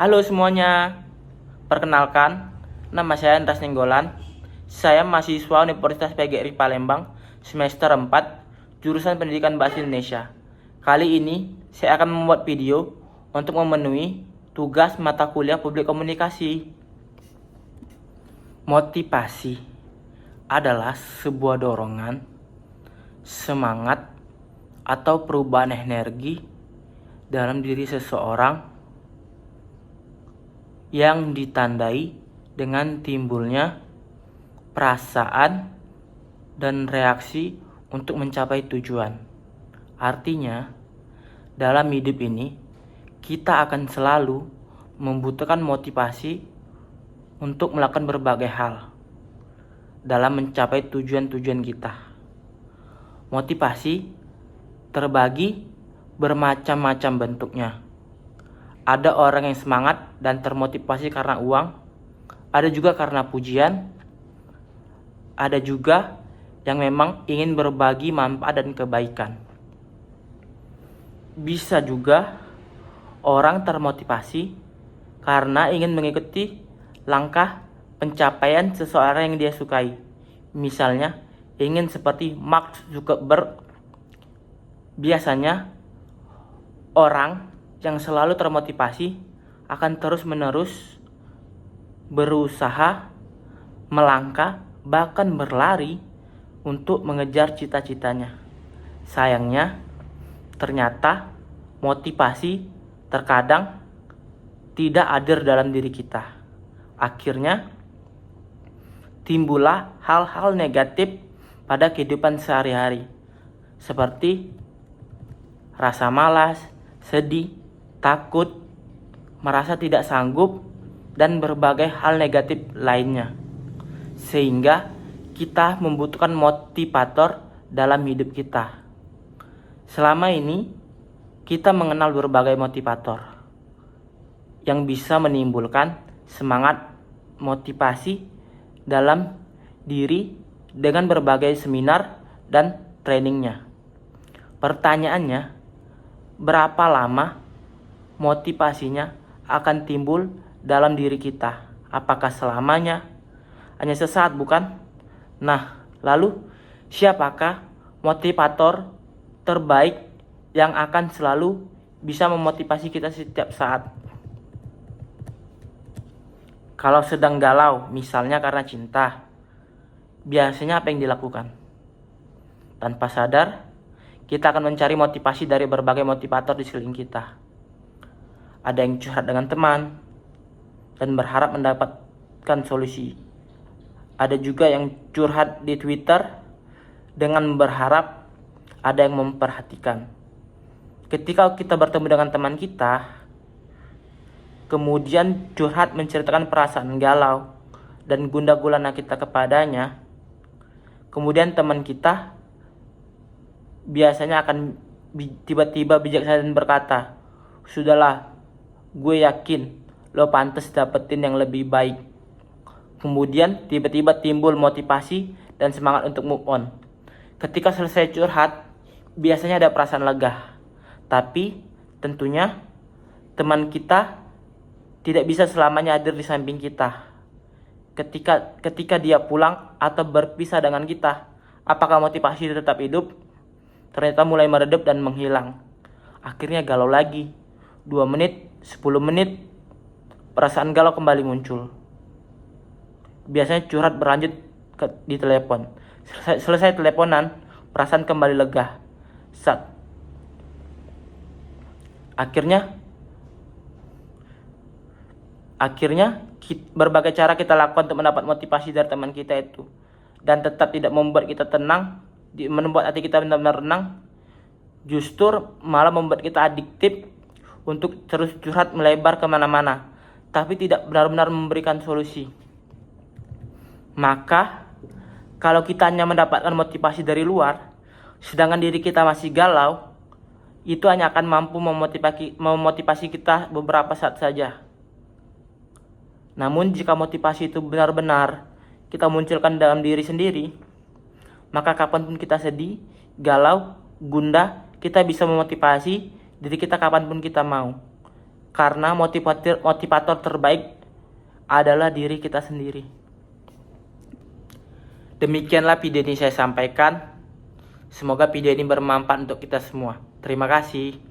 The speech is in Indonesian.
Halo semuanya, perkenalkan, nama saya Andras Nenggolan. Saya mahasiswa Universitas PGRI Palembang, semester 4, jurusan Pendidikan Bahasa Indonesia. Kali ini, saya akan membuat video untuk memenuhi tugas mata kuliah Publik Komunikasi. Motivasi adalah sebuah dorongan, semangat, atau perubahan energi dalam diri seseorang yang ditandai dengan timbulnya perasaan dan reaksi untuk mencapai tujuan. Artinya, dalam hidup ini, kita akan selalu membutuhkan motivasi untuk melakukan berbagai hal dalam mencapai tujuan-tujuan kita. Motivasi terbagi bermacam-macam bentuknya. Ada orang yang semangat dan termotivasi karena uang, ada juga karena pujian, ada juga yang memang ingin berbagi manfaat dan kebaikan. Bisa juga orang termotivasi karena ingin mengikuti langkah pencapaian seseorang yang dia sukai. Misalnya, ingin seperti Mark Zuckerberg. Biasanya, orang yang selalu termotivasi akan terus-menerus berusaha, melangkah, bahkan berlari untuk mengejar cita-citanya. Sayangnya, ternyata motivasi terkadang tidak hadir dalam diri kita. Akhirnya, timbullah hal-hal negatif pada kehidupan sehari-hari, seperti rasa malas, sedih, takut, merasa tidak sanggup, dan berbagai hal negatif lainnya. Sehingga kita membutuhkan motivator dalam hidup kita. Selama ini, kita mengenal berbagai motivator yang bisa menimbulkan semangat motivasi dalam diri dengan berbagai seminar dan trainingnya. Pertanyaannya, berapa lama motivasinya akan timbul dalam diri kita? Apakah selamanya? Hanya sesaat, bukan? Nah, lalu siapakah motivator terbaik yang akan selalu bisa memotivasi kita setiap saat? Kalau sedang galau, misalnya karena cinta, biasanya apa yang dilakukan? Tanpa sadar, kita akan mencari motivasi dari berbagai motivator di sekeliling kita. Ada yang curhat dengan teman dan berharap mendapatkan solusi. Ada juga yang curhat di Twitter dengan berharap ada yang memperhatikan. Ketika kita bertemu dengan teman kita, kemudian curhat menceritakan perasaan galau dan gundah gulana kita kepadanya, kemudian teman kita biasanya akan tiba-tiba bijaksana dan berkata, "Sudahlah, gue yakin lo pantas dapetin yang lebih baik." Kemudian tiba-tiba timbul motivasi dan semangat untuk move on. Ketika selesai curhat, biasanya ada perasaan lega. Tapi tentunya teman kita tidak bisa selamanya hadir di samping kita. Ketika dia pulang atau berpisah dengan kita, apakah motivasi tetap hidup? Ternyata mulai meredup dan menghilang. Akhirnya galau lagi. 2 menit, 10 menit, perasaan galau kembali muncul. Biasanya curhat berlanjut di telepon. Selesai teleponan, perasaan kembali lega. Akhirnya berbagai cara kita lakukan untuk mendapat motivasi dari teman kita itu, dan tetap tidak membuat kita tenang, membuat hati kita benar-benar tenang, justru malah membuat kita adiktif untuk terus curhat melebar kemana-mana, tapi tidak benar-benar memberikan solusi. Maka, kalau kita hanya mendapatkan motivasi dari luar, sedangkan diri kita masih galau, itu hanya akan mampu memotivasi kita beberapa saat saja. Namun jika motivasi itu benar-benar kita munculkan dalam diri sendiri, maka kapanpun kita sedih, galau, gundah, kita bisa memotivasi diri kita kapanpun kita mau. Karena motivator terbaik adalah diri kita sendiri. Demikianlah video ini saya sampaikan. Semoga video ini bermanfaat untuk kita semua. Terima kasih.